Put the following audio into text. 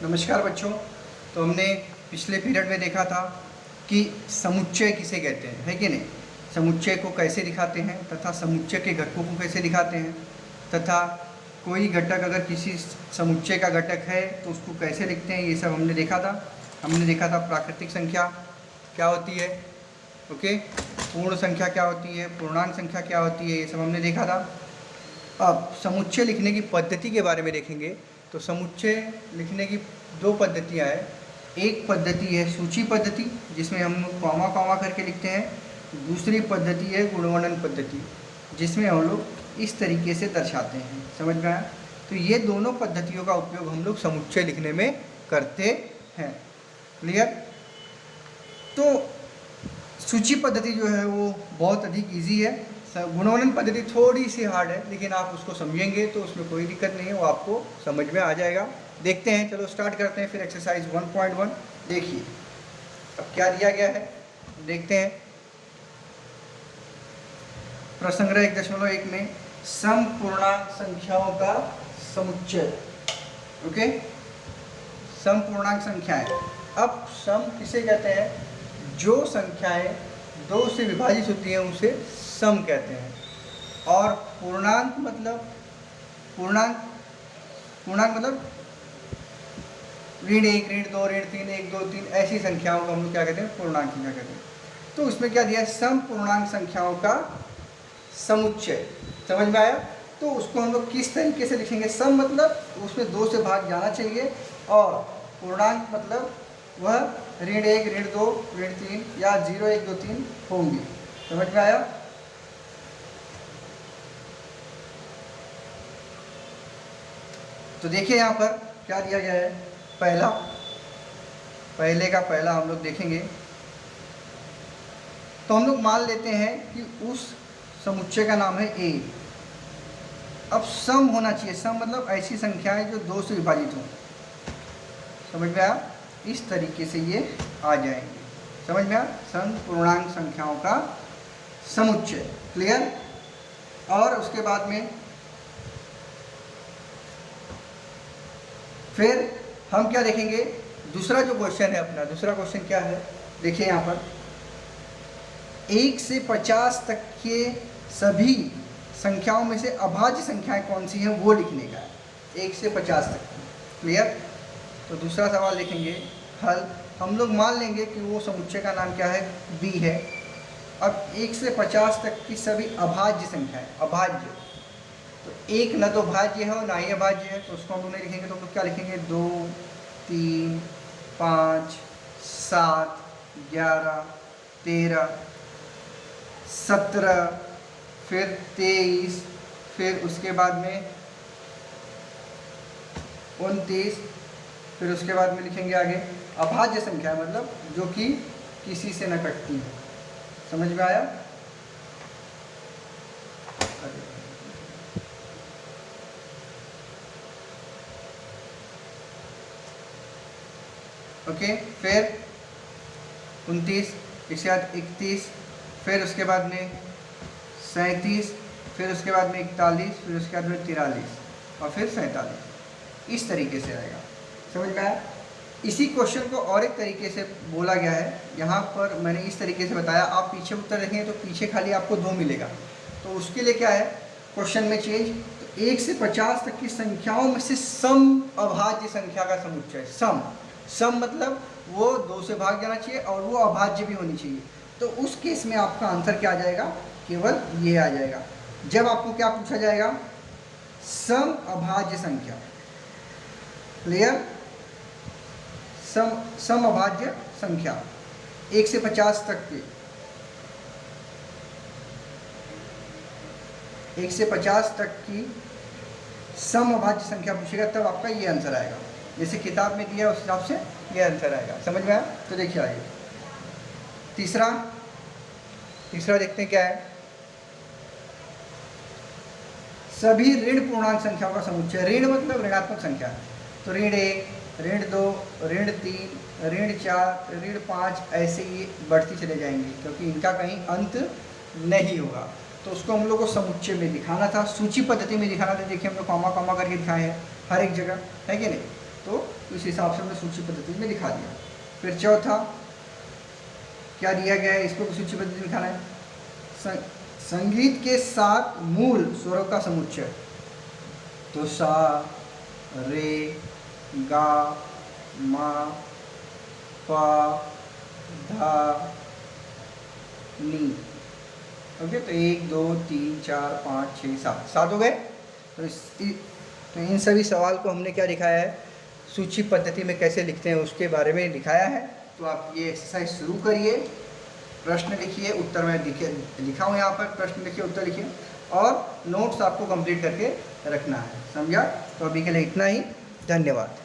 नमस्कार बच्चों। तो हमने पिछले पीरियड में देखा था कि समुच्चय किसे कहते हैं, है कि नहीं। समुच्चय को कैसे दिखाते हैं तथा समुच्चय के घटकों को कैसे दिखाते हैं तथा कोई घटक अगर किसी समुच्चय का घटक है तो उसको कैसे लिखते हैं, ये सब हमने देखा था। हमने देखा था प्राकृतिक संख्या क्या होती है, ओके, पूर्ण संख्या क्या होती है, पूर्णांक संख्या क्या होती है, ये सब हमने देखा था। अब समुच्चय लिखने की पद्धति के बारे में देखेंगे। तो समुच्चय लिखने की दो पद्धतियाँ हैं। एक पद्धति है सूची पद्धति, जिसमें हम कॉमा कॉमा करके लिखते हैं। दूसरी पद्धति है गुणवर्णन पद्धति, जिसमें हम लोग इस तरीके से दर्शाते हैं। समझ में आया? तो ये दोनों पद्धतियों का उपयोग हम लोग समुच्चय लिखने में करते हैं। क्लियर? तो सूची पद्धति जो है वो बहुत अधिक ईजी है। गुणवर्णन पद्धति थोड़ी सी हार्ड है, लेकिन आप उसको समझेंगे तो उसमें कोई दिक्कत नहीं है, वो आपको समझ में आ जाएगा। देखते हैं, चलो स्टार्ट करते हैं फिर एक्सरसाइज 1.1। देखिए अब क्या दिया गया है, देखते हैं। प्रसंग्रह 1.1 में सम पूर्णांक संख्याओं का समुच्चय, ओके, सम पूर्णांक संख्याएं। अब सम किसे कहते हैं? जो संख्याएं 2 से विभाजित होती हैं उसे सम कहते हैं। और पूर्णांक मतलब पूर्णांक मतलब ऋण 1, ऋण 2, ऋण 3, 1, 2, 3 ऐसी संख्याओं को हम लोग क्या कहते हैं? पूर्णांक संख्या कहते हैं। तो उसमें क्या दिया है? सम पूर्णांक संख्याओं का समुच्चय। समझ में आया? तो उसको हम लोग किस तरीके से लिखेंगे? सम मतलब उसमें 2 से भाग जाना चाहिए, और पूर्णांक मतलब वह ऋण 1, ऋण 2, ऋण 3 या 0, 1, 2, 3 होंगे। समझ में आया? तो देखिए यहाँ पर क्या दिया गया है। पहले का पहला हम लोग देखेंगे। तो हम लोग मान लेते हैं कि उस समुच्चय का नाम है ए। अब सम होना चाहिए। सम मतलब ऐसी संख्याएं जो 2 से विभाजित हों। समझ में आया? इस तरीके से ये आ जाएंगे। समझ में आया? सम पूर्णांक संख्याओं का समुच्चय। क्लियर? और उसके बाद में फिर हम क्या देखेंगे? दूसरा जो क्वेश्चन है अपना, दूसरा क्वेश्चन क्या है? देखिए यहाँ पर 1 से 50 तक के सभी संख्याओं में से अभाज्य संख्याएं कौन सी हैं वो लिखने का है। 1 से 50 तक की। क्लियर? तो दूसरा सवाल लिखेंगे हल। हम लोग मान लेंगे कि वो समुच्चय का नाम क्या है? बी है। अब 1 से 50 तक की सभी अभाज्य संख्याएं, अभाज्य, तो एक न तो भाज्य है और ना ही अभाज्य है, तो उसको हम लोग नहीं लिखेंगे। तो हम लोग क्या लिखेंगे? 2, 3, 5, 7, 11, 13, 17, फिर 23, फिर उसके बाद में 29, फिर उसके बाद में लिखेंगे आगे अभाज्य संख्या, मतलब जो कि किसी से न कटती है। समझ में आया? ओके, फिर 29, इसके बाद 31, फिर उसके बाद में 37, फिर उसके बाद में 41, फिर उसके बाद में 43 और फिर 47। इस तरीके से आएगा। समझ में आया? इसी क्वेश्चन को और एक तरीके से बोला गया है। यहाँ पर मैंने इस तरीके से बताया। आप पीछे उत्तर देखेंगे तो पीछे खाली आपको 2 मिलेगा। तो उसके लिए क्या है क्वेश्चन में चेंज? तो 1 से 50 तक की संख्याओं में से सम अभाज्य संख्या का समुच्चय। सम मतलब वो 2 से भाग जाना चाहिए और वो अभाज्य भी होनी चाहिए। तो उस केस में आपका आंसर क्या आ जाएगा? केवल ये आ जाएगा। जब आपको क्या पूछा जाएगा? सम अभाज्य संख्या। क्लियर? सम अभाज्य संख्या 1 से 50 तक के, 1 से 50 तक की सम अभाज्य संख्या पूछेगा, तब आपका ये आंसर आएगा। जैसे किताब में दिया उस हिसाब से ये आंसर आएगा। समझ में आया? तो देखिए आइए तीसरा देखते हैं क्या है। सभी ऋण पूर्णांक संख्याओं का समुच्चय। ऋण मतलब ऋणात्मक संख्या। तो ऋण 1, ऋण 2, ऋण 3, ऋण 4, ऋण 5 ऐसे ही बढ़ती चले जाएंगी, क्योंकि इनका कहीं अंत नहीं होगा। तो उसको हम लोग को समुच्चय में दिखाना था, सूची पद्धति में दिखाना था। देखिए हम लोग कॉमा कॉमा करके दिखाए हैं हर एक जगह, है कि नहीं? तो इस हिसाब से हमने सूची पद्धति में लिखा दिया। फिर चौथा क्या दिया गया है, इसको भी सूची पद्धति में लिखाना है। संगीत के 7 मूल स्वरों का समुच्चय, तो सा, रे, गा, मा, पा, धा, नी। ओके, तो 1 2 3 4 5 6 7 हो गए। तो इन सभी सवाल को हमने क्या लिखाया है, सूची पद्धति में कैसे लिखते हैं उसके बारे में लिखाया है। तो आप ये एक्सरसाइज शुरू करिए, प्रश्न लिखिए, उत्तर में लिखा हूँ यहाँ पर, प्रश्न लिखिए, उत्तर लिखिए, और नोट्स आपको कंप्लीट करके रखना है। समझा? तो अभी के लिए इतना ही, धन्यवाद।